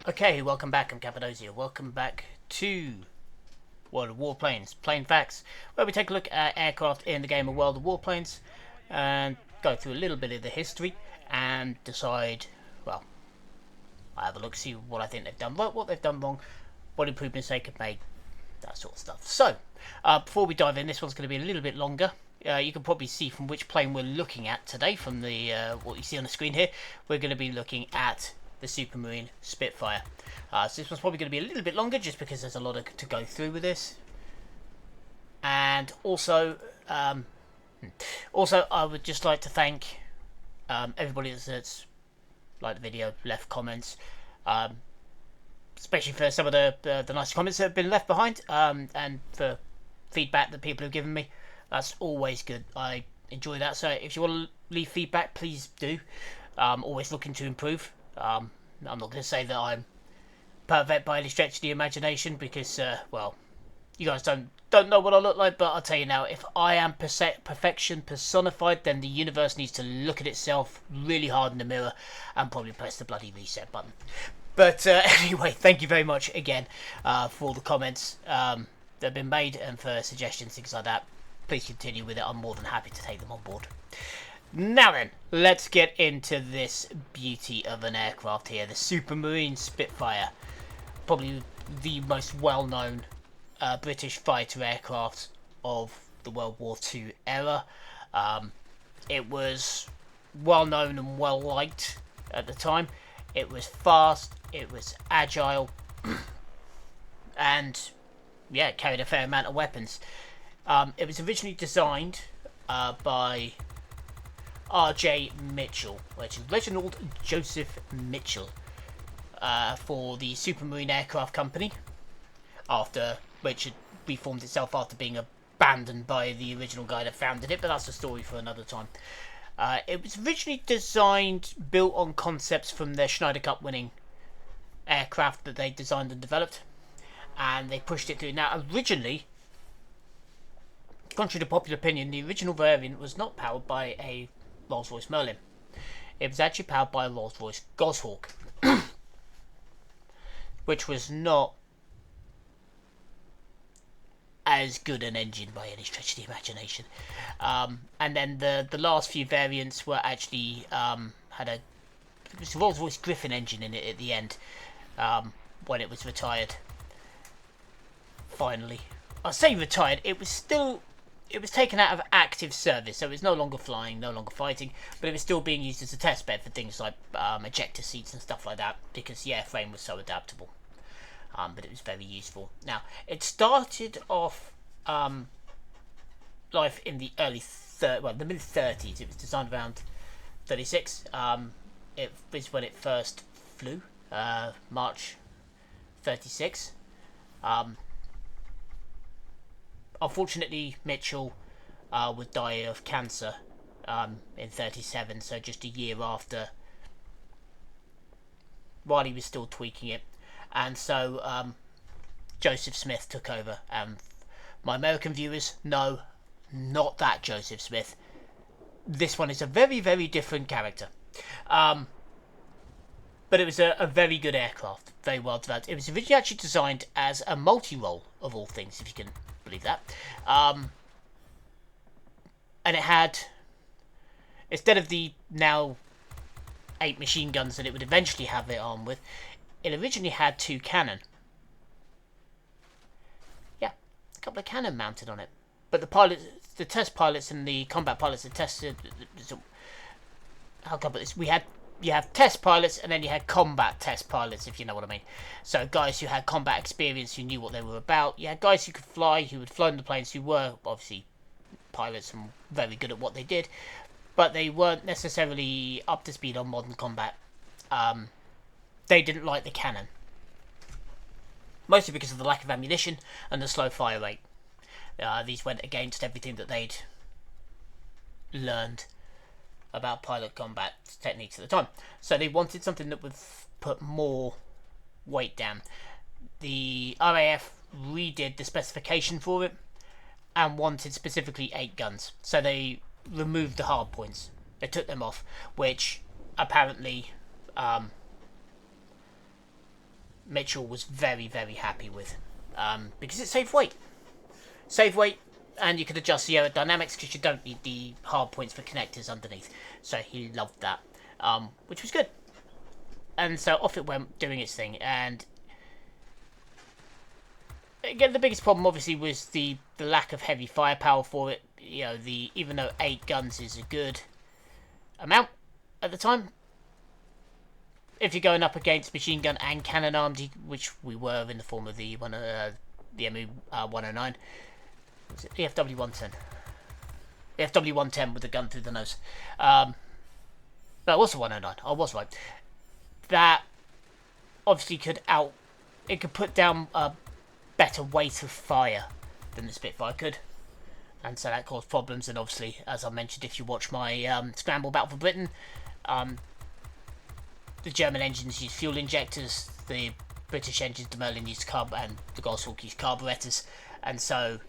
Okay, welcome back. I'm Cappadocia. Welcome back to World of Warplanes, Plane Facts, where we take a look at aircraft in the game of World of Warplanes and go through a little bit of the history and decide, well, I have a look, see what I think they've done right, what they've done wrong, what improvements they could make, that sort of stuff. So, before we dive in, this one's going to be a little bit longer. You can probably see from which plane we're looking at today from the what you see on the screen here. We're going to be looking at the Supermarine Spitfire. So this one's probably going to be a little bit longer just because there's a lot to go through with this. And also, I would just like to thank everybody that's liked the video, left comments, especially for some of the nice comments that have been left behind, and for feedback that people have given me. That's always good. I enjoy that. So if you want to leave feedback, please do. Always looking to improve. I'm not going to say that I'm perfect by any stretch of the imagination because, well, you guys don't know what I look like, but I'll tell you now, if I am perfection personified, then the universe needs to look at itself really hard in the mirror and probably press the bloody reset button. But anyway, thank you very much again for all the comments that have been made and for suggestions, things like that. Please continue with it. I'm more than happy to take them on board. Now then, let's get into this beauty of an aircraft here, the Supermarine Spitfire. Probably the most well-known British fighter aircraft of the World War II era. It was well-known and well-liked at the time. It was fast, it was agile, and yeah, it carried a fair amount of weapons. It was originally designed by R.J. Mitchell, which is Reginald Joseph Mitchell, for the Supermarine Aircraft Company, after which it reformed itself after being abandoned by the original guy that founded it, but that's a story for another time. It was originally designed, built on concepts from their Schneider Cup winning aircraft that they designed and developed, and they pushed it through. Now, originally, contrary to popular opinion, the original variant was not powered by a Rolls-Royce Merlin. It was actually powered by a Rolls-Royce Goshawk, which was not as good an engine by any stretch of the imagination. And then the last few variants were actually had a Rolls-Royce Griffin engine in it at the end, when it was retired. Finally, I say retired. It was taken out of active service, so it was no longer flying, no longer fighting, but it was still being used as a test bed for things like ejector seats and stuff like that, because the airframe was so adaptable. But it was very useful. Now, it started off life in the the mid 30s. It was designed around 36. It was when it first flew, March 36. Unfortunately, Mitchell would die of cancer in 37, so just a year after, while he was still tweaking it. And so Joseph Smith took over. And my American viewers, no, not that Joseph Smith. This one is a very, very different character. But it was a very good aircraft, very well developed. It was originally actually designed as a multi-role, of all things, if you can believe that. And it had, instead of the now 8 machine guns that it would eventually have it armed with, it originally had 2 cannon. Yeah, a couple of cannon mounted on it. But the test pilots and the combat pilots that tested, how can I put this? You have test pilots and then you had combat test pilots, if you know what I mean. So guys who had combat experience, who knew what they were about. You had guys who could fly, who had flown the planes, who were obviously pilots and very good at what they did, but they weren't necessarily up to speed on modern combat. They didn't like the cannon, mostly because of the lack of ammunition and the slow fire rate. These went against everything that they'd learned about pilot combat techniques at the time. So they wanted something that would put more weight down. The RAF redid the specification for it and wanted specifically 8 guns. So they removed the hard points. They took them off, which apparently Mitchell was very, very happy with, because it saved weight. Save weight, and you could adjust the aerodynamics because you don't need the hard points for connectors underneath. So he loved that, which was good. And so off it went, doing its thing. And again, the biggest problem obviously was the lack of heavy firepower for it. You know, even though 8 guns is a good amount at the time, if you're going up against machine gun and cannon armed, which we were in the form of the MU 109. Was it the FW 110? The FW 110 with the gun through the nose. But it was the 109. I was right. That obviously could put down a better weight of fire than the Spitfire could, and so that caused problems. And obviously, as I mentioned, if you watch my Scramble Battle for Britain, the German engines use fuel injectors, the British engines, the Merlin used and the Goshawk used carburetors, and so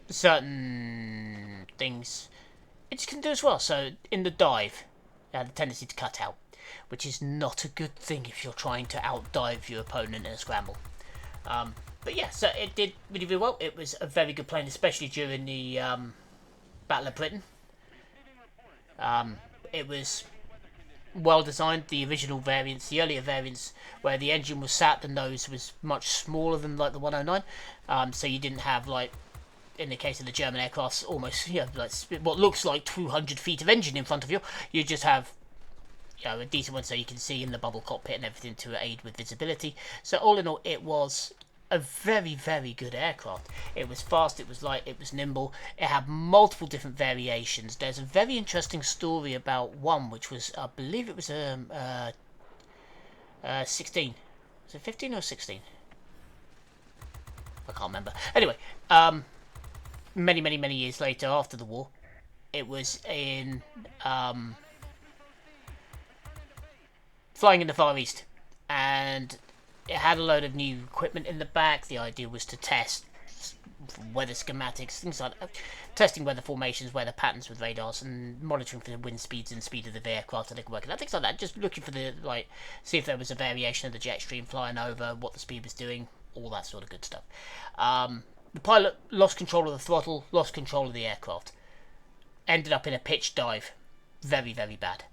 certain things it just can do as well. So in the dive, it had a tendency to cut out, which is not a good thing if you're trying to outdive your opponent in a scramble. But yeah, so it did really, really well. It was a very good plane, especially during the Battle of Britain. It was well designed. The original variants, the earlier variants, where the engine was sat, the nose was much smaller than like the 109. So you didn't have, like in the case of the German aircrafts, almost like what looks like 200 feet of engine in front of you. You just have a decent one, so you can see in the bubble cockpit and everything to aid with visibility. So all in all, it was a very, very good aircraft. It was fast, it was light, it was nimble. It had multiple different variations. There's a very interesting story about one, which was, I believe it was 16. Was it 15 or 16? I can't remember. Anyway, many, many, many years later, after the war, it was in flying in the Far East, and it had a load of new equipment in the back. The idea was to test weather schematics, things like that, testing weather formations, weather patterns with radars, and monitoring for the wind speeds and speed of the aircraft that they could work at. Things like that. Just looking for see if there was a variation of the jet stream flying over, what the speed was doing, all that sort of good stuff. The pilot lost control of the throttle, lost control of the aircraft, ended up in a pitch dive, very, very bad.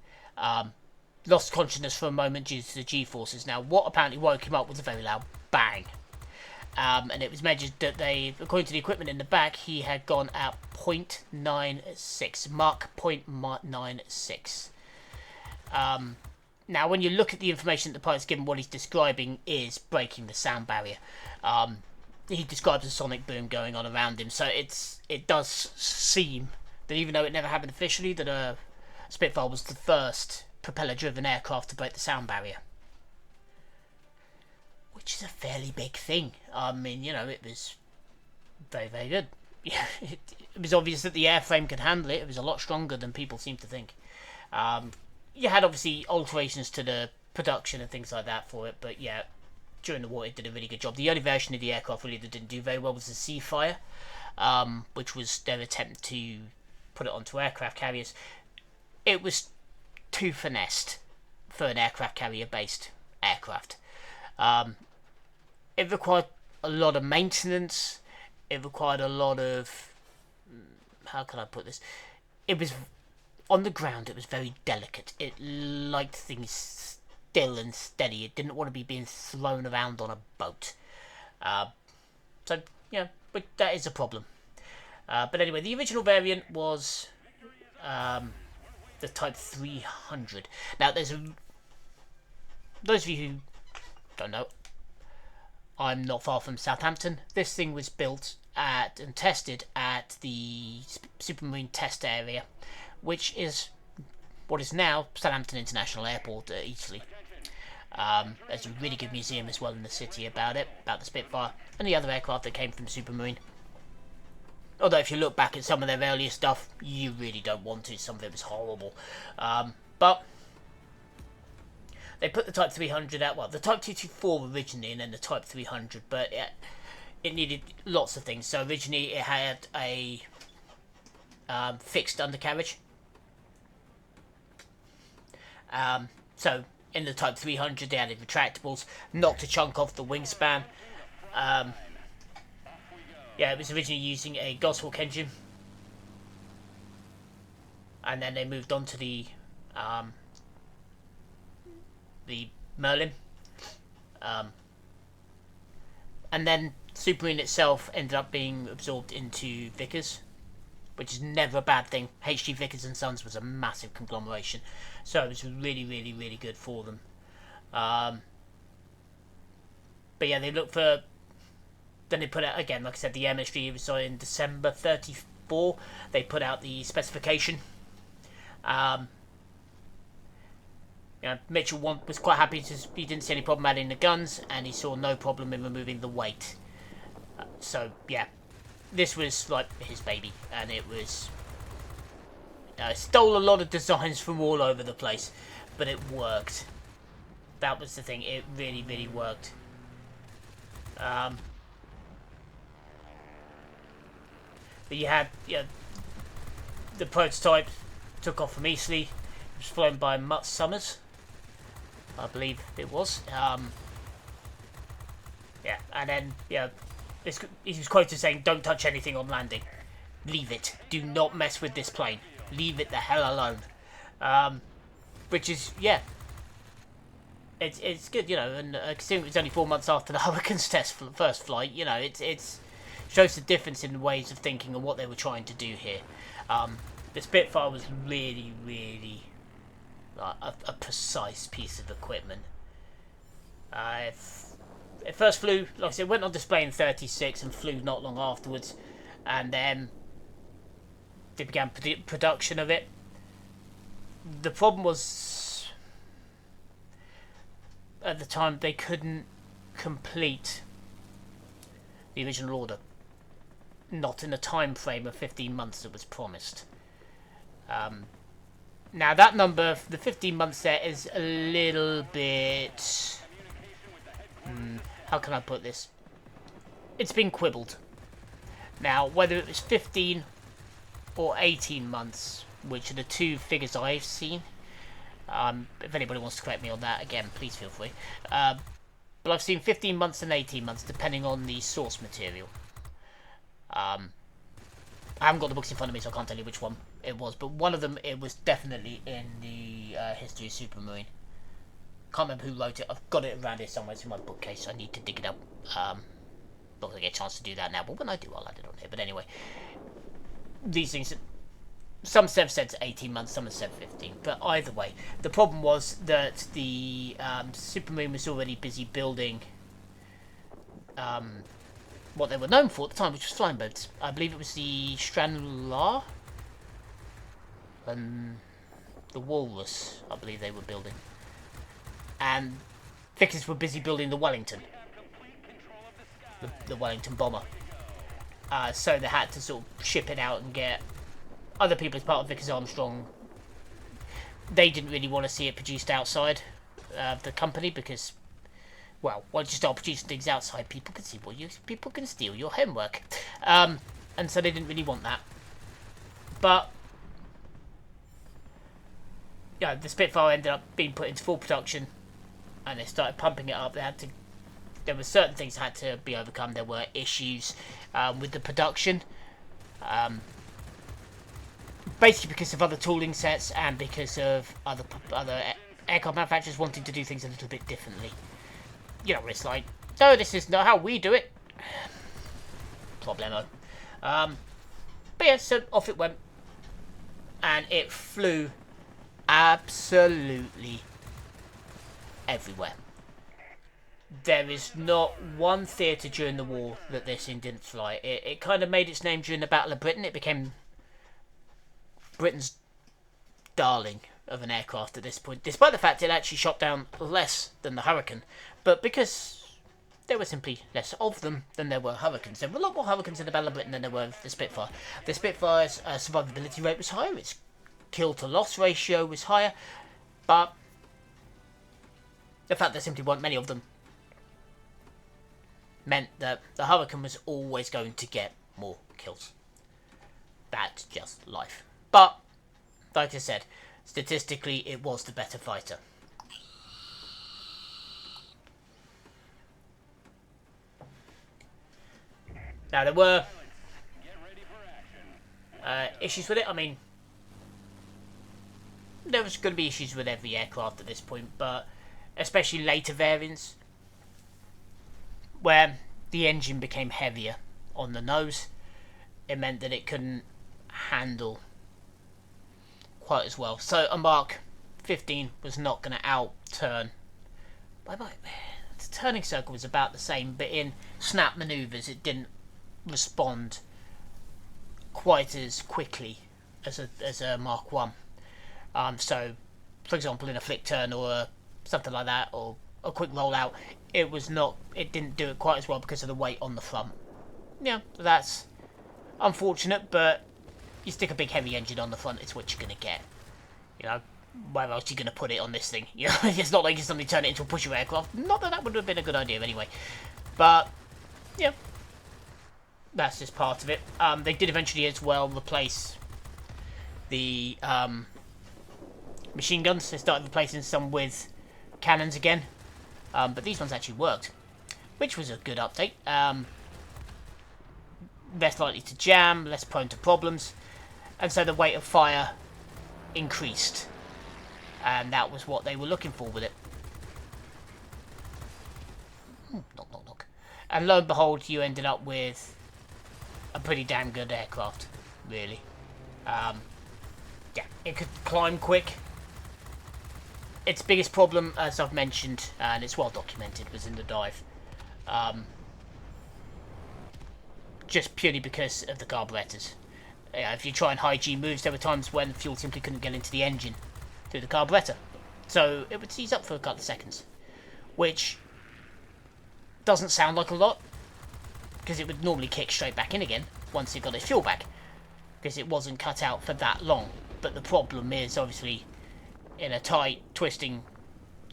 Lost consciousness for a moment due to the G-forces. Now, what apparently woke him up was a very loud bang. And it was measured that according to the equipment in the back, he had gone at 0.96, Mach 0.96. Now, when you look at the information that the pilot's given, what he's describing is breaking the sound barrier. He describes a sonic boom going on around him, so it does seem that even though it never happened officially, that a Spitfire was the first propeller-driven aircraft to break the sound barrier, which is a fairly big thing. I mean, it was very, very good. Yeah, it was obvious that the airframe could handle it. It was a lot stronger than people seem to think. You had obviously alterations to the production and things like that for it, but yeah, during the war it did a really good job. The only version of the aircraft really that didn't do very well was the Seafire, which was their attempt to put it onto aircraft carriers. It was too finessed for an aircraft carrier based aircraft. It required a lot of maintenance. It required a lot of, how can I put this, it was on the ground, it was very delicate. It liked things still and steady. It didn't want to be being thrown around on a boat. So yeah, but that is a problem. But anyway, the original variant was the Type 300. Now, those of you who don't know, I'm not far from Southampton. This thing was built and tested at the Supermarine test area, which is what is now Southampton International Airport at Eastleigh. There's a really good museum as well in the city about the Spitfire and the other aircraft that came from Supermarine. Although if you look back at some of their earlier stuff, you really don't want to. Some of it was horrible. But they put the Type 300 out. Well, the Type 224 originally, and then the Type 300. But it needed lots of things. So originally it had a fixed undercarriage. So in the Type 300 they added retractables, knocked a chunk off the wingspan. Yeah, it was originally using a Goshawk engine, and then they moved on to the Merlin, and then Supermarine itself ended up being absorbed into Vickers, which is never a bad thing. HG Vickers and Sons was a massive conglomeration, so it was really, really, really good for them. But yeah, they looked for. Then they put out again, like I said, the Air Ministry was in December 34. They put out the specification. Mitchell was quite happy. He didn't see any problem adding the guns, and he saw no problem in removing the weight. So yeah, this was like his baby, and it was stole a lot of designs from all over the place, but it worked. That was the thing. It really, really worked. But you had the prototype took off from Eastleigh. It was flown by Mutt Summers, I believe it was. Yeah, and then he was quoted saying, "Don't touch anything on landing. Leave it. Do not mess with this plane. Leave it the hell alone." Which is it's good, and considering it was only 4 months after the Hurricanes test for the first flight, it's shows the difference in the ways of thinking and what they were trying to do here. The Spitfire was really, really a precise piece of equipment. It first flew, like I said, went on display in 36 and flew not long afterwards, and then they began production of it. The problem was, at the time, they couldn't complete the original order. Not in a time frame of 15 months that was promised. Now that number, the 15 months there, is a little bit... how can I put this? It's been quibbled. Now, whether it was 15 or 18 months, which are the two figures I've seen, if anybody wants to correct me on that, again, please feel free. But I've seen 15 months and 18 months, depending on the source material. I haven't got the books in front of me, so I can't tell you which one it was, but one of them, it was definitely in the history of Supermarine. Can't remember who wrote it. I've got it around here somewhere. It's in my bookcase. I need to dig it up. Not going to get a chance to do that now, but when I do, I'll add it on here. But anyway, these things, some have said 18 months, some have said 15. But either way, the problem was that the Supermarine was already busy building what they were known for at the time, which was flying boats. I believe it was the Stranraer and the Walrus, I believe they were building. And Vickers were busy building the Wellington. The Wellington bomber. So they had to sort of ship it out and get other people as part of Vickers Armstrong. They didn't really want to see it produced outside the company because, well, once you start producing things outside, people can see what people can steal your homework. And so they didn't really want that. But yeah, the Spitfire ended up being put into full production, and they started pumping it up. There were certain things that had to be overcome. There were issues with the production, basically because of other tooling sets and because of other aircraft manufacturers wanting to do things a little bit differently. You know, it's like, no, this is not how we do it. Problemo. But yeah, so off it went, and it flew absolutely everywhere. There is not one theatre during the war that this thing didn't fly. It kind of made its name during the Battle of Britain. It became Britain's darling of an aircraft at this point, despite the fact it actually shot down less than the Hurricane. But because there were simply less of them than there were Hurricanes. There were a lot more Hurricanes in the Battle of Britain than there were the Spitfire. The Spitfire's survivability rate was higher. Its kill-to-loss ratio was higher. But the fact there simply weren't many of them meant that the Hurricane was always going to get more kills. That's just life. But, like I said, statistically it was the better fighter. Now, there were issues with it. I mean, there was going to be issues with every aircraft at this point, but especially later variants, where the engine became heavier on the nose, it meant that it couldn't handle quite as well. So a Mark 15 was not going to out-turn. The turning circle was about the same, but in snap manoeuvres it didn't respond quite as quickly as a Mark 1. So, for example, in a flick turn or something like that, or a quick rollout, it didn't do it quite as well because of the weight on the front. Yeah, that's unfortunate, but you stick a big heavy engine on the front, it's what you're going to get. You know, where else are you going to put it on this thing? You know, it's not like you suddenly turn it into a pusher aircraft. Not that that would have been a good idea anyway. But, yeah, that's just part of it. They did eventually as well replace the machine guns. They started replacing some with cannons again. But these ones actually worked, which was a good update. Less likely to jam, less prone to problems, and so the rate of fire increased, and that was what they were looking for with it. Knock, knock, knock. And lo and behold, you ended up with a pretty damn good aircraft, really. Yeah, it could climb quick. Its biggest problem, as I've mentioned, and it's well documented, was in the dive. Just purely because of the carburetors. If you try and high G moves, there were times when fuel simply couldn't get into the engine through the carburetor. So it would seize up for a couple of seconds. Which doesn't sound like a lot, because it would normally kick straight back in again once it got its fuel back, because it wasn't cut out for that long. But the problem is, obviously, in a tight, twisting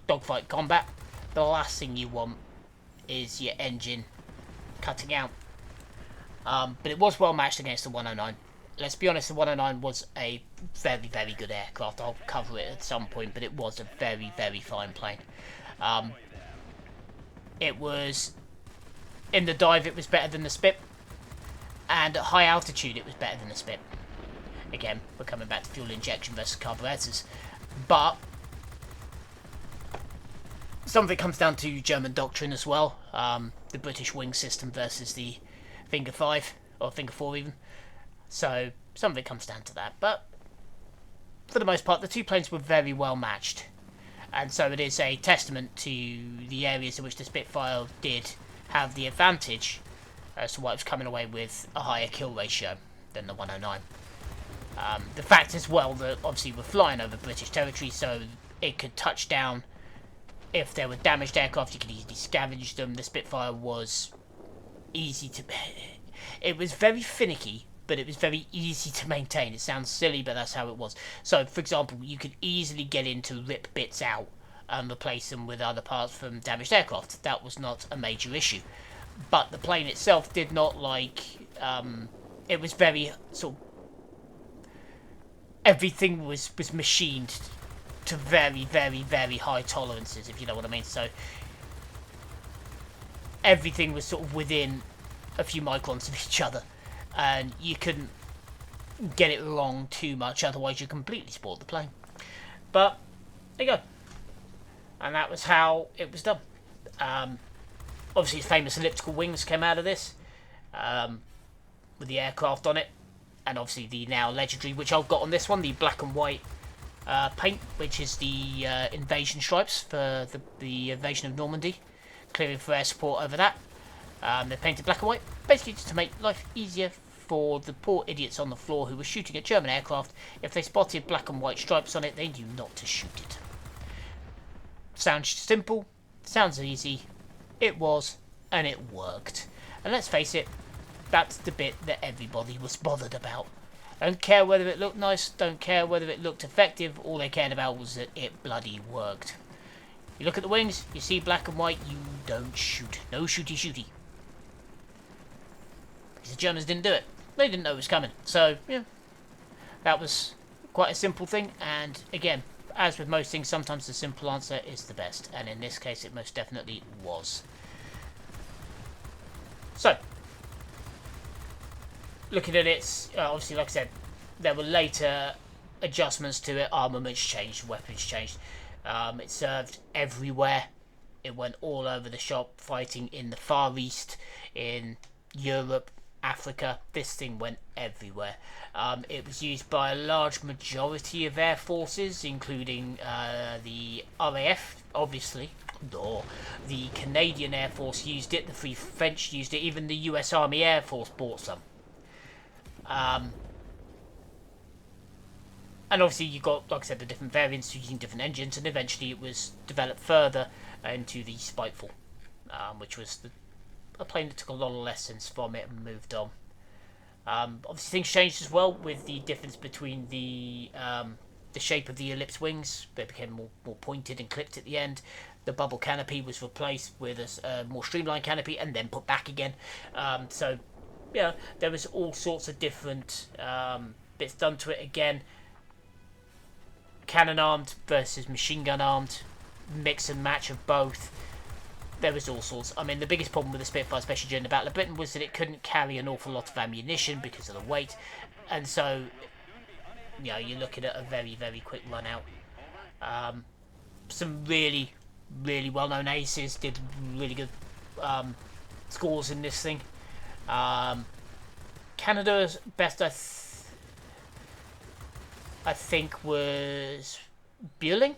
dogfight combat, the last thing you want is your engine cutting out. But it was well matched against the 109. Let's be honest, the 109 was a very, very good aircraft. I'll cover it at some point, but it was a very, very fine plane. It was, in the dive, it was better than the Spit, and at high altitude, it was better than the Spit. Again, we're coming back to fuel injection versus carburetors. But some of it comes down to German doctrine as well. The British wing system versus the Finger 5, or Finger 4 even. So some of it comes down to that. But for the most part, the two planes were very well matched. And so it is a testament to the areas in which the Spitfire did have the advantage as to why it was coming away with a higher kill ratio than the 109. The fact as well that obviously we're flying over British territory, so it could touch down. If there were damaged aircraft, you could easily scavenge them. The Spitfire was easy to... It was very finicky, but it was very easy to maintain. It sounds silly, but that's how it was. So, for example, you could easily get in to rip bits out and replace them with other parts from damaged aircraft. That was not a major issue. But the plane itself did not like... it was very sort of... Everything was machined to very, very, very high tolerances, if you know what I mean. So everything was sort of within a few microns of each other, and you couldn't get it wrong too much, otherwise you completely spoiled the plane. But there you go, and that was how it was done. Obviously, famous elliptical wings came out of this, with the aircraft on it. And obviously the now legendary, which I've got on this one, the black and white paint, which is the invasion stripes for the invasion of Normandy, clearing for air support over that. They're painted black and white, basically just to make life easier for the poor idiots on the floor who were shooting at German aircraft. If they spotted black and white stripes on it, they knew not to shoot it. Sounds simple, sounds easy, it was, and it worked. And let's face it, that's the bit that everybody was bothered about. Don't care whether it looked nice, don't care whether it looked effective, all they cared about was that it bloody worked. You look at the wings, you see black and white, you don't shoot. No shooty shooty. Because the Germans didn't do it. They didn't know it was coming. So, yeah, that was quite a simple thing, and again, as with most things, sometimes the simple answer is the best, and in this case it most definitely was. So, looking at it, obviously, like I said, there were later adjustments to it. Armaments changed, weapons changed. It served everywhere. It went all over the shop, fighting in the Far East, in Europe, Africa. This thing went everywhere. It was used by a large majority of air forces, including the RAF, obviously. Or the Canadian Air Force used it, the Free French used it, even the US Army Air Force bought some. And obviously you got, like I said, the different variants using different engines, and eventually it was developed further into the Spitfire, which was a plane that took a lot of lessons from it and moved on. Obviously things changed as well with the difference between the shape of the ellipse wings. They became more pointed and clipped at the end. The bubble canopy was replaced with a more streamlined canopy and then put back again. So yeah, there was all sorts of different bits done to it again. Cannon armed versus machine gun armed, mix and match of both. There was all sorts. I mean, the biggest problem with the Spitfire, especially during the Battle of Britain, was that it couldn't carry an awful lot of ammunition because of the weight, and so you know, you're looking at a very, very quick run out. Some really, really well-known aces did really good scores in this thing. Canada's best, I think, was Bueling.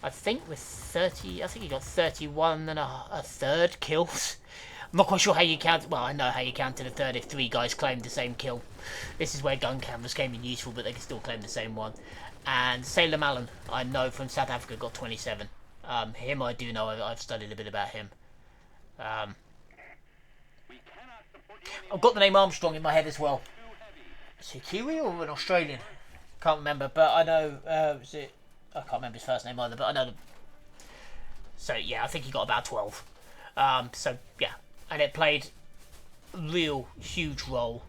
I think with 30, I think he got 31 and a third kills. I'm not quite sure how you count. Well, I know how you counted a third if 3 guys claimed the same kill. This is where gun cameras came in useful, but they can still claim the same one. And Salem Allen, I know from South Africa, got 27. Him I do know. I've studied a bit about him. I've got the name Armstrong in my head as well. Is he Kiwi or an Australian? Can't remember, but I know. I can't remember his first name either, but I know. So yeah, I think he got about 12. So yeah, and it played a real huge role,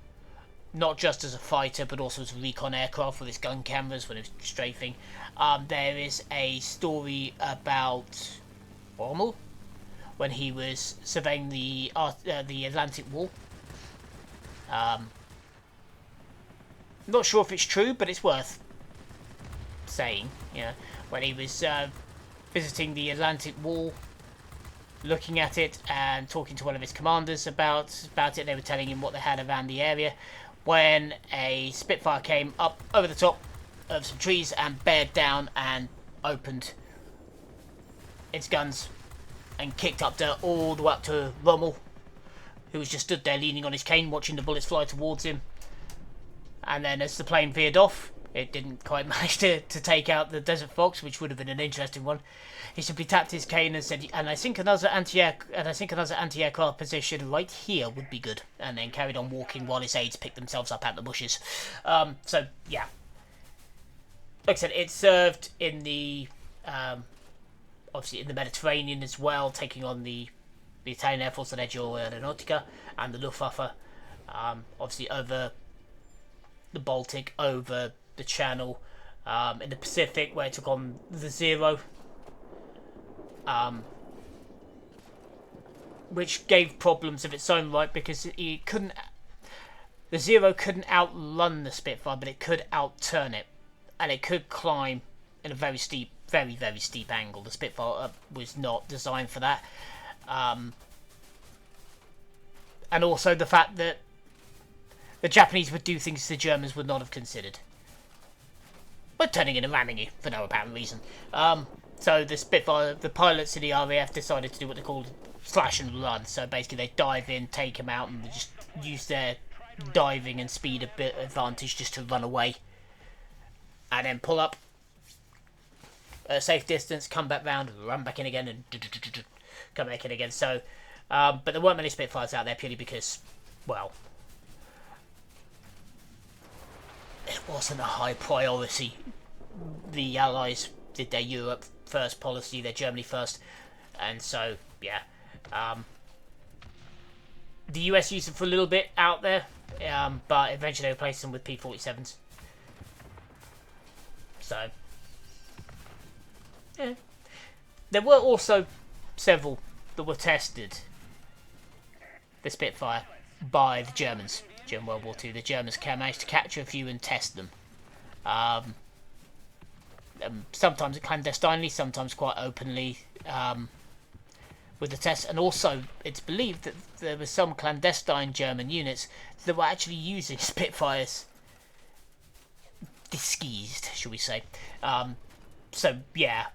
not just as a fighter, but also as a recon aircraft with its gun cameras when it was strafing. There is a story about Rommel when he was surveying the Atlantic Wall. Not sure if it's true, but it's worth saying. You know, when he was visiting the Atlantic Wall, looking at it and talking to one of his commanders about it, they were telling him what they had around the area, when a Spitfire came up over the top of some trees and bared down and opened its guns and kicked up dirt all the way up to Rommel, who was just stood there leaning on his cane watching the bullets fly towards him. And then as the plane veered off, it didn't quite manage to take out the Desert Fox, which would have been an interesting one. He simply tapped his cane and said, "And I think another anti-aircraft position right here would be good." And then carried on walking while his aides picked themselves up out the bushes. So yeah, like I said, it served in the obviously in the Mediterranean as well, taking on the Italian Air Force, the Leggio Aeronautica, and the Luftwaffe. Obviously over the Baltic, over the Channel, in the Pacific, where it took on the Zero, which gave problems of its own right, because the Zero couldn't outrun the Spitfire, but it could outturn it, and it could climb in a very steep, very, very steep angle. The Spitfire was not designed for that, and also the fact that the Japanese would do things the Germans would not have considered. But turning in and ramming you for no apparent reason. So the Spitfire, the pilots in the RAF decided to do what they called slash and run. So basically they dive in, take them out, and they just use their diving and speed a bit advantage just to run away. And then pull up at a safe distance, come back round, run back in again, and come back in again. So, but there weren't many Spitfires out there purely because, well, it wasn't a high priority. The Allies did their Europe first policy, their Germany first, and so yeah. The US used them for a little bit out there, but eventually they replaced them with P-47s. So yeah, there were also several that were tested. The Spitfire by the Germans during World War II. The Germans managed to capture a few and test them. Um, Sometimes clandestinely, sometimes quite openly with the tests. And also, it's believed that there were some clandestine German units that were actually using Spitfires disguised, shall we say. So, yeah.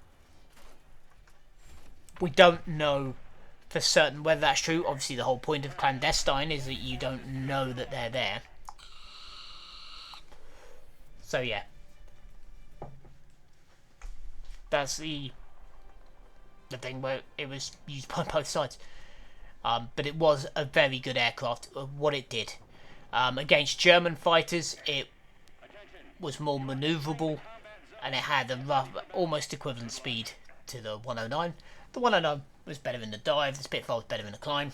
We don't know for certain whether that's true. Obviously, the whole point of clandestine is that you don't know that they're there. So, yeah. That's the thing where it was used by both sides. But it was a very good aircraft. What it did against German fighters, it was more manoeuvrable, and it had a rough, almost equivalent speed to the 109. The 109 was better in the dive. The Spitfire was better in the climb.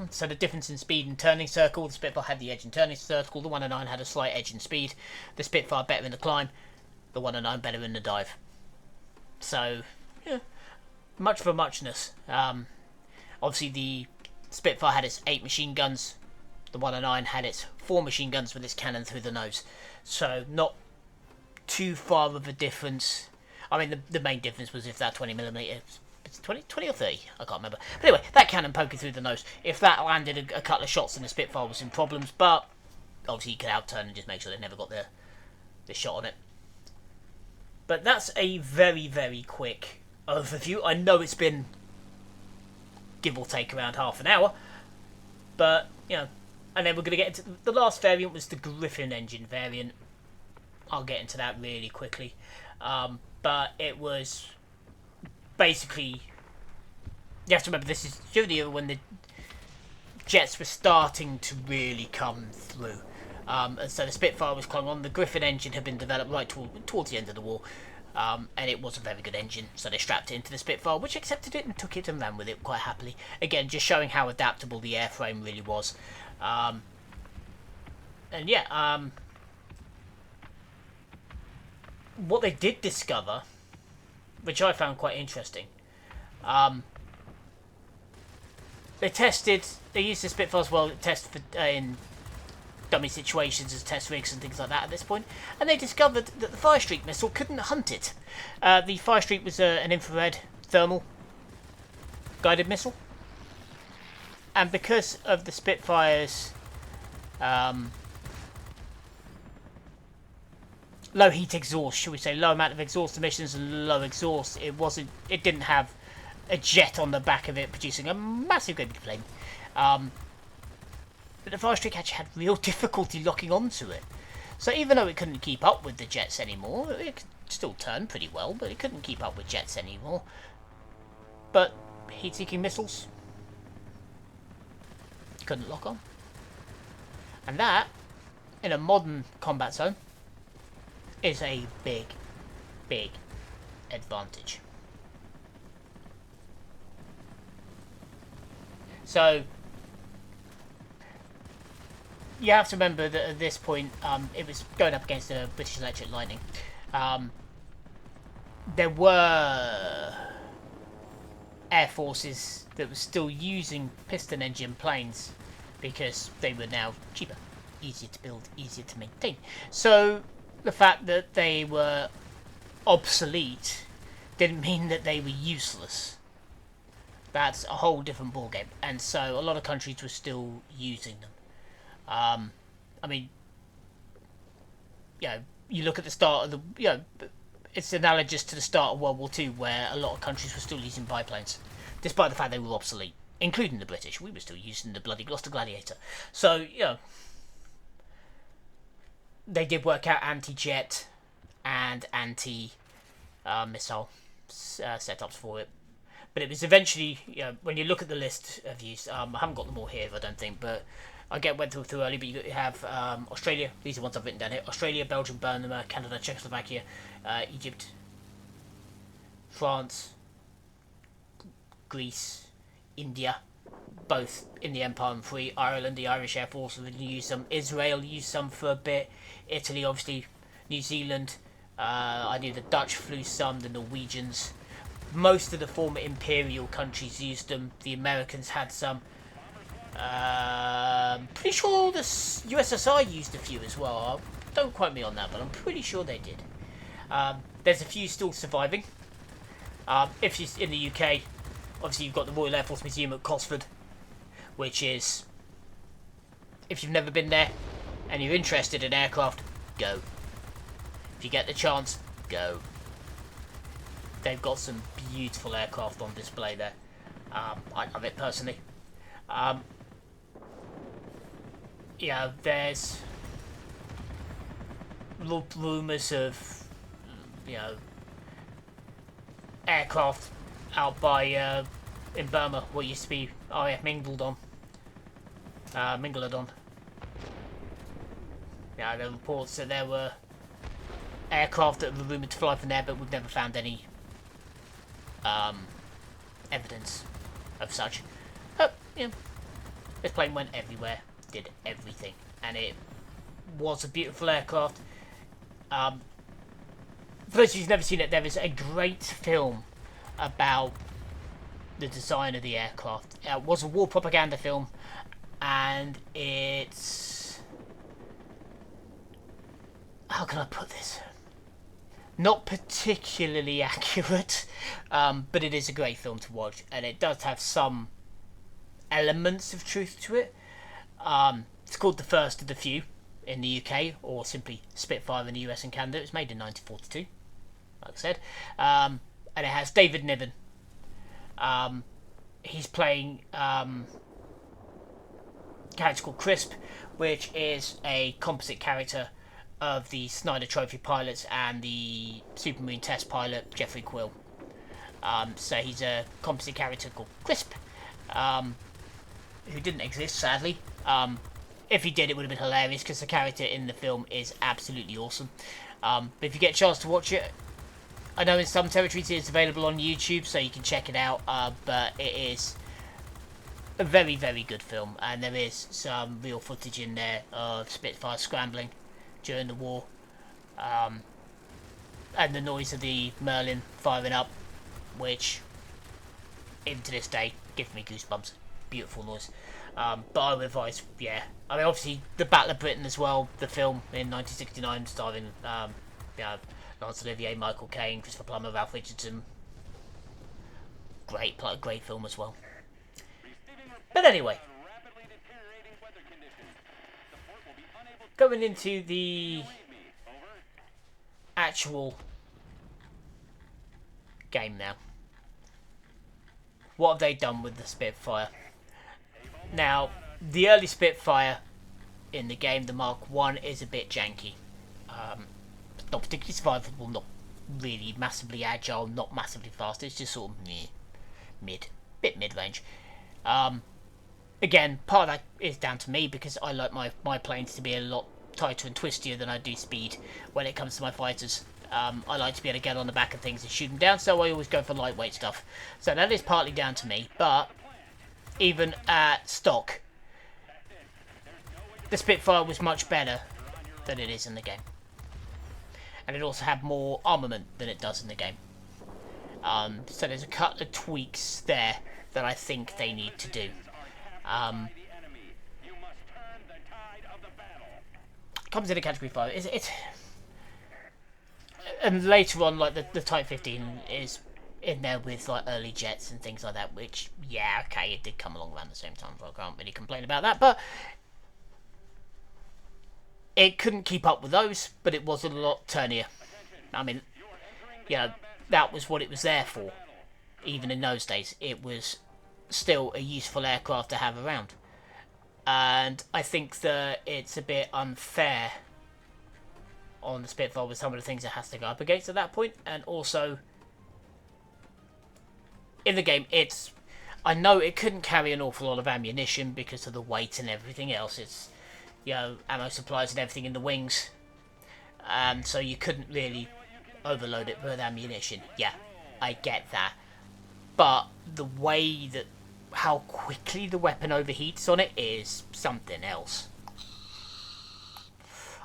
So the difference in speed and turning circle, the Spitfire had the edge in turning circle. The 109 had a slight edge in speed. The Spitfire better in the climb. The 109 better in the dive. So, yeah, much for muchness. Obviously, the Spitfire had its 8 machine guns. The 109 had its 4 machine guns with its cannon through the nose. So, not too far of a difference. I mean, the main difference was if that 20mm, it's 20 or 30, I can't remember. But anyway, that cannon poking through the nose, if that landed a couple of shots, then the Spitfire was in problems. But obviously, you could outturn and just make sure they never got the shot on it. But that's a very, very quick overview. I know it's been, give or take, around half an hour. But, you know, and then we're going to get into... The last variant was the Griffin engine variant. I'll get into that really quickly. But it was basically... You have to remember, this is during the era when the jets were starting to really come through. And so the Spitfire was clung on. The Griffin engine had been developed right towards the end of the war, and it was a very good engine. So they strapped it into the Spitfire, which accepted it and took it and ran with it quite happily. Again, just showing how adaptable the airframe really was. And yeah, what they did discover, which I found quite interesting, they used the Spitfire as well to test for, in dummy situations as test rigs and things like that at this point, and they discovered that the Fire Streak missile couldn't hunt it. The Fire Streak was an infrared thermal guided missile, and because of the Spitfire's low heat exhaust, should we say, low amount of exhaust emissions and low exhaust, it didn't have a jet on the back of it producing a massive great big flame. But the Fire Streak actually had real difficulty locking onto it. So even though it couldn't keep up with the jets anymore, it could still turn pretty well, but it couldn't keep up with jets anymore. But heat-seeking missiles couldn't lock on. And that, in a modern combat zone, is a big, big advantage. So you have to remember that at this point, it was going up against the British Electric Lightning. There were air forces that were still using piston engine planes because they were now cheaper, easier to build, easier to maintain. So the fact that they were obsolete didn't mean that they were useless. That's a whole different ballgame. And so a lot of countries were still using them. I mean, you know, you look at the start of the, you know, it's analogous to the start of World War II, where a lot of countries were still using biplanes, despite the fact they were obsolete, including the British. We were still using the bloody Gloucester Gladiator. So, you know, they did work out anti-jet and anti-missile setups for it. But it was eventually, you know, when you look at the list of use, I haven't got them all here, I don't think, but I went through early, but you have Australia. These are ones I've written down here. Australia, Belgium, Burma, Canada, Czechoslovakia, Egypt, France, Greece, India, both in the Empire and free. Ireland, the Irish Air Force used some. Israel used some for a bit. Italy, obviously. New Zealand. I knew the Dutch flew some. The Norwegians. Most of the former imperial countries used them. The Americans had some. Pretty sure the USSR used a few as well. Don't quote me on that, but I'm pretty sure they did. There's a few still surviving. If you're in the UK, obviously you've got the Royal Air Force Museum at Cosford, which is, if you've never been there and you're interested in aircraft, go. If you get the chance, go. They've got some beautiful aircraft on display there. I love it personally. Yeah, there's rumours of, you know, aircraft out by in Burma, what used to be RAF Mingledon. Mingledon. Yeah, there were reports that there were aircraft that were rumoured to fly from there, but we've never found any evidence of such. But, you know, this plane went everywhere, did everything, and it was a beautiful aircraft. For those of you who've never seen it, there is a great film about the design of the aircraft. It was a war propaganda film, and it's... how can I put this? Not particularly accurate, but it is a great film to watch, and it does have some elements of truth to it. It's called The First of the Few in the UK, or simply Spitfire in the US and Canada. It was made in 1942, like I said, and it has David Niven. He's playing a character called Crisp, which is a composite character of the Snyder Trophy pilots and the Supermarine test pilot Jeffrey Quill. So he's a composite character called Crisp, who didn't exist, sadly. If he did, it would have been hilarious, because the character in the film is absolutely awesome. But if you get a chance to watch it, I know in some territories it's available on YouTube, so you can check it out, but it is a very, very good film, and there is some real footage in there of Spitfire scrambling during the war, and the noise of the Merlin firing up, which, even to this day, gives me goosebumps. Beautiful noise. But I would advise, yeah. I mean, obviously, the Battle of Britain as well, the film in 1969, starring Laurence Olivier, Michael Caine, Christopher Plummer, Ralph Richardson. Great film as well. But anyway, going into the actual game now. What have they done with the Spitfire? Now, the early Spitfire in the game, the Mark 1, is a bit janky. Not particularly survivable, not really massively agile, not massively fast. It's just sort of bit mid-range. Again, part of that is down to me, because I like my planes to be a lot tighter and twistier than I do speed when it comes to my fighters. I like to be able to get on the back of things and shoot them down, so I always go for lightweight stuff. So that is partly down to me, but even at stock, the Spitfire was much better than it is in the game. And it also had more armament than it does in the game. So there's a couple of tweaks there that I think they need to do. Comes in a category 5. It's and later on, like the Type 15 is in there with like early jets and things like that, which, yeah, okay, it did come along around the same time, so I can't really complain about that, but it couldn't keep up with those, but it was a lot turnier. I mean, yeah, that was what it was there for. Even in those days, it was still a useful aircraft to have around. And I think that it's a bit unfair on the Spitfire with some of the things it has to go up against at that point. And also, in the game, I know it couldn't carry an awful lot of ammunition because of the weight and everything else. It's, you know, ammo supplies and everything in the wings. And so you couldn't really overload it with ammunition. Yeah, I get that. But the way that, how quickly the weapon overheats on it is something else.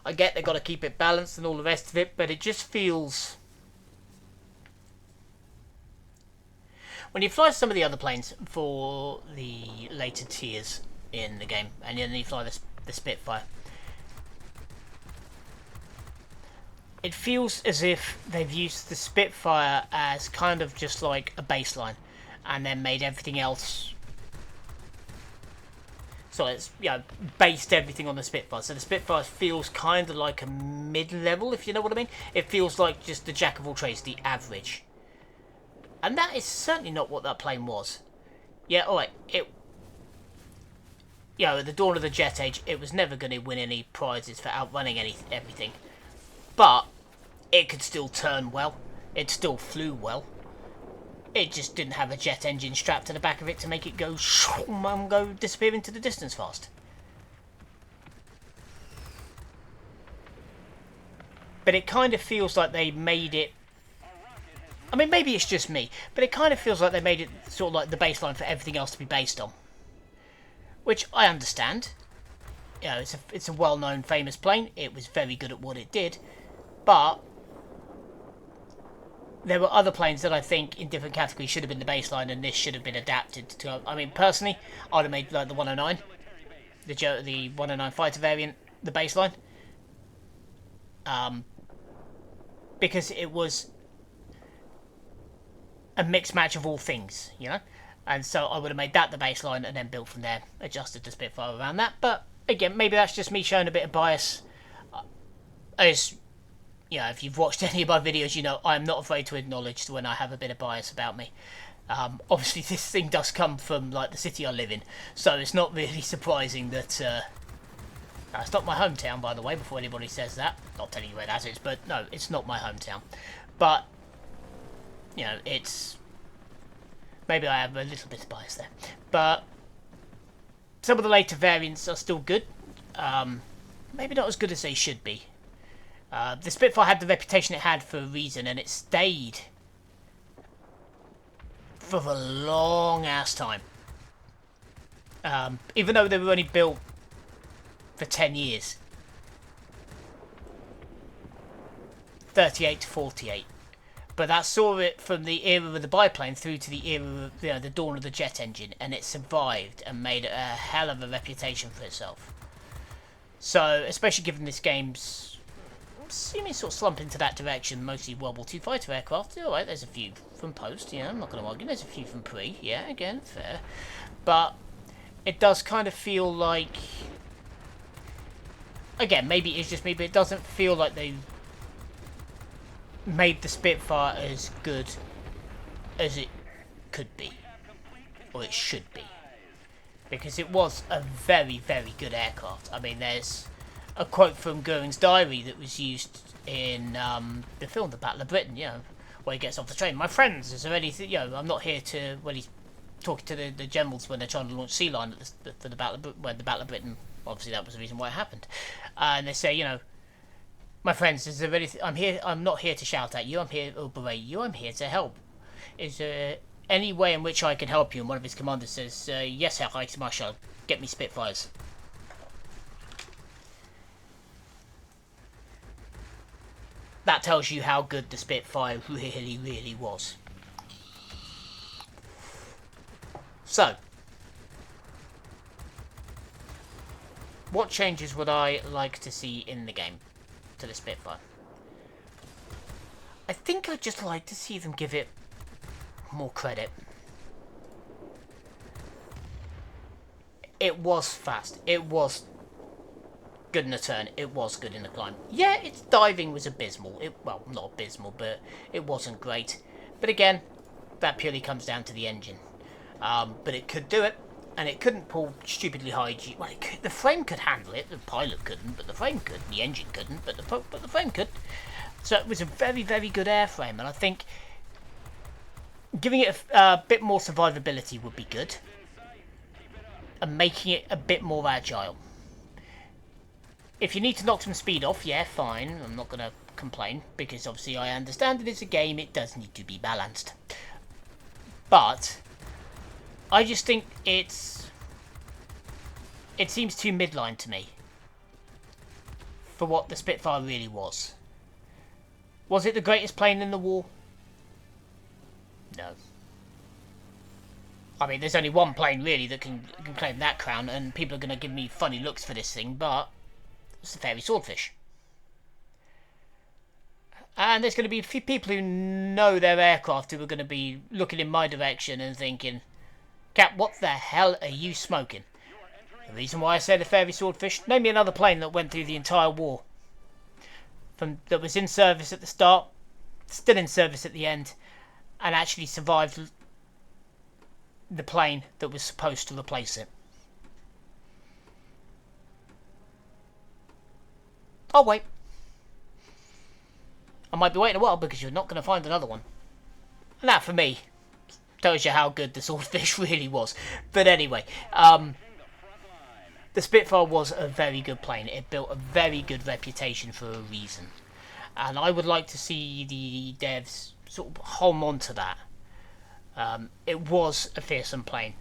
I get they've got to keep it balanced and all the rest of it, but it just feels... When you fly some of the other planes for the later tiers, in the game, and then you fly the Spitfire. It feels as if they've used the Spitfire as kind of just like a baseline, and then made everything else. So it's, you know, based everything on the Spitfire. So the Spitfire feels kind of like a mid-level, if you know what I mean. It feels like just the jack of all trades, the average. And that is certainly not what that plane was. Yeah, alright, it... You know, at the dawn of the jet age, it was never going to win any prizes for outrunning everything. But it could still turn well. It still flew well. It just didn't have a jet engine strapped to the back of it to make it go shoom and go disappear into the distance fast. But it kind of feels like they made it... I mean, maybe it's just me, but it kind of feels like they made it sort of like the baseline for everything else to be based on. Which I understand. You know, it's a well-known, famous plane. It was very good at what it did. But there were other planes that I think in different categories should have been the baseline, and this should have been adapted to. I mean, personally, I would have made like the 109, the 109 fighter variant, the baseline, because it was a mixed match of all things, you know. And so I would have made that the baseline, and then built from there, adjusted the Spitfire around that. But again, maybe that's just me showing a bit of bias. As you know, if you've watched any of my videos, you know I'm not afraid to acknowledge when I have a bit of bias about me. Obviously, this thing does come from like the city I live in, so it's not really surprising that. It's not my hometown, by the way. Before anybody says that, not telling you where that is, but no, it's not my hometown. But you know, it's maybe I have a little bit of bias there, but some of the later variants are still good. Maybe not as good as they should be. The Spitfire had the reputation it had for a reason, and it stayed for a long ass time. Even though they were only built for 10 years. 38 to 48. But that saw it from the era of the biplane through to the era of, you know, the dawn of the jet engine, and it survived and made a hell of a reputation for itself. So, especially given this game's seeming sort of slump into that direction, mostly World War II fighter aircraft. Alright, there's a few from post, you know, I'm not going to argue. There's a few from pre, yeah, again, fair. But it does kind of feel like... Again, maybe it's just me, but it doesn't feel like they made the Spitfire as good as it could be. Or it should be. Because it was a very, very good aircraft. I mean, there's a quote from Goering's diary that was used in the film The Battle of Britain, you know, where he gets off the train. My friends, is there anything, you know, I'm not here to, when he's talking to the generals when they're trying to launch Sea Line for the Battle of, when the Battle of Britain, obviously that was the reason why it happened. And they say, you know, my friends, is there anything, I'm not here to shout at you, I'm here to berate you, I'm here to help. Is there any way in which I can help you? And one of his commanders says, yes, Herr Reichsmarschall, get me Spitfires. That tells you how good the Spitfire really, really was. So, what changes would I like to see in the game to the Spitfire? I think I'd just like to see them give it more credit. It was fast. It was good in the turn. It was good in the climb. Yeah, its diving was abysmal. Well, not abysmal, but it wasn't great. But again, that purely comes down to the engine. But it could do it, and it couldn't pull stupidly high G. Well, the frame could handle it. The pilot couldn't, but the frame could. The engine couldn't, but the frame could. So it was a very, very good airframe, and I think giving it a bit more survivability would be good, and making it a bit more agile. If you need to knock some speed off, yeah, fine. I'm not going to complain, because obviously I understand that it's a game, it does need to be balanced. But I just think it seems too midline to me for what the Spitfire really was. Was it the greatest plane in the war? No. I mean, there's only one plane really that can claim that crown, and people are going to give me funny looks for this thing, but it's the Fairy Swordfish. And there's going to be people who know their aircraft who are going to be looking in my direction and thinking, Cap, what the hell are you smoking? The reason why I say the Fairy Swordfish, name me another plane that went through the entire war. That was in service at the start, still in service at the end, and actually survived the plane that was supposed to replace it. Oh wait. I might be waiting a while because you're not going to find another one. And that, for me, tells you how good the Swordfish really was. But anyway, the Spitfire was a very good plane. It built a very good reputation for a reason. And I would like to see the devs sort of hold on to that. It was a fearsome plane.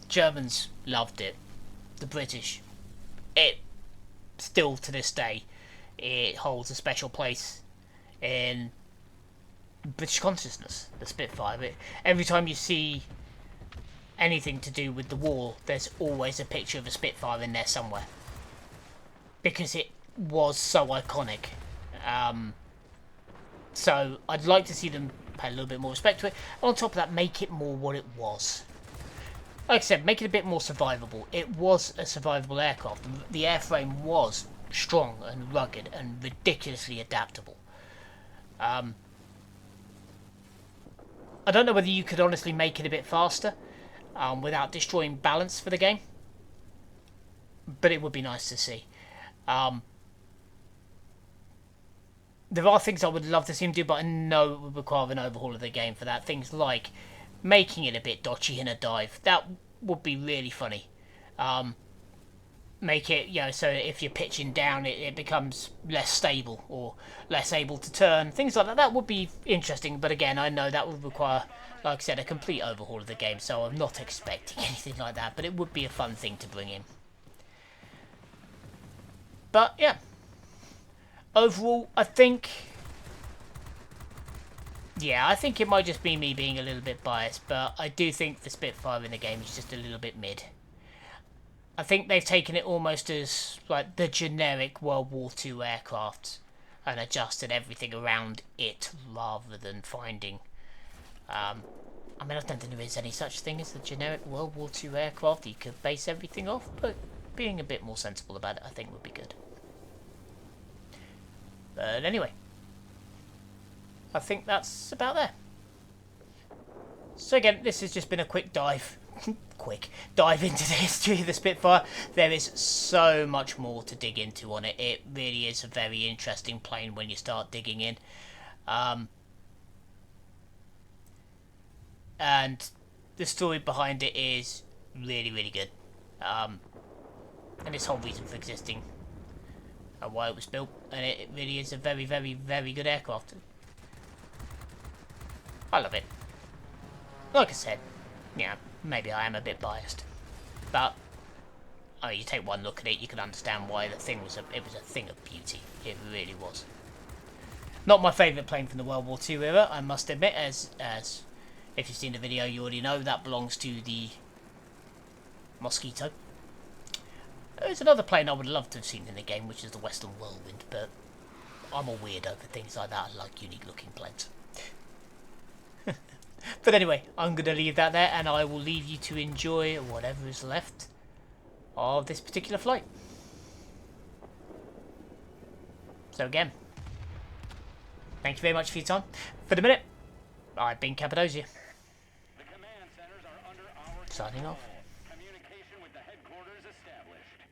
Germans loved it. The British. It, still to this day, it holds a special place in British consciousness, the Spitfire. Every time you see anything to do with the war, there's always a picture of a Spitfire in there somewhere. Because it was so iconic. So I'd like to see them pay a little bit more respect to it. And on top of that, make it more what it was. Like I said, make it a bit more survivable. It was a survivable aircraft. The airframe was strong and rugged and ridiculously adaptable. I don't know whether you could honestly make it a bit faster without destroying balance for the game, but it would be nice to see. There are things I would love to see him do, but I know it would require an overhaul of the game for that. Things like making it a bit dodgy in a dive. That would be really funny. Make it, so if you're pitching down, it becomes less stable or less able to turn. Things like that. That would be interesting, but again, I know that would require, like I said, a complete overhaul of the game, so I'm not expecting anything like that, but it would be a fun thing to bring in. But, yeah. Overall, I think it might just be me being a little bit biased, but I do think the Spitfire in the game is just a little bit mid. I think they've taken it almost as like the generic World War II aircraft and adjusted everything around it rather than finding... I mean, I don't think there is any such thing as the generic World War II aircraft you could base everything off, but being a bit more sensible about it I think would be good. But anyway, I think that's about there. So again, this has just been a quick dive into the history of the Spitfire. There is so much more to dig into on it. It really is a very interesting plane when you start digging in. And the story behind it is really, really good. And its whole reason for existing and why it was built. And it really is a very, very, very good aircraft. I love it. Like I said, maybe I am a bit biased, but you take one look at it, you can understand why the thing was it was a thing of beauty. It really was. Not my favourite plane from the World War II era, I must admit, as if you've seen the video you already know, that belongs to the Mosquito. There's another plane I would love to have seen in the game, which is the Western Whirlwind, but I'm a weirdo for things like that. I like unique looking planes. But anyway, I'm going to leave that there, and I will leave you to enjoy whatever is left of this particular flight. So again, thank you very much for your time. For the minute, I've been Cappadocia. Signing off. Communication with the headquarters established.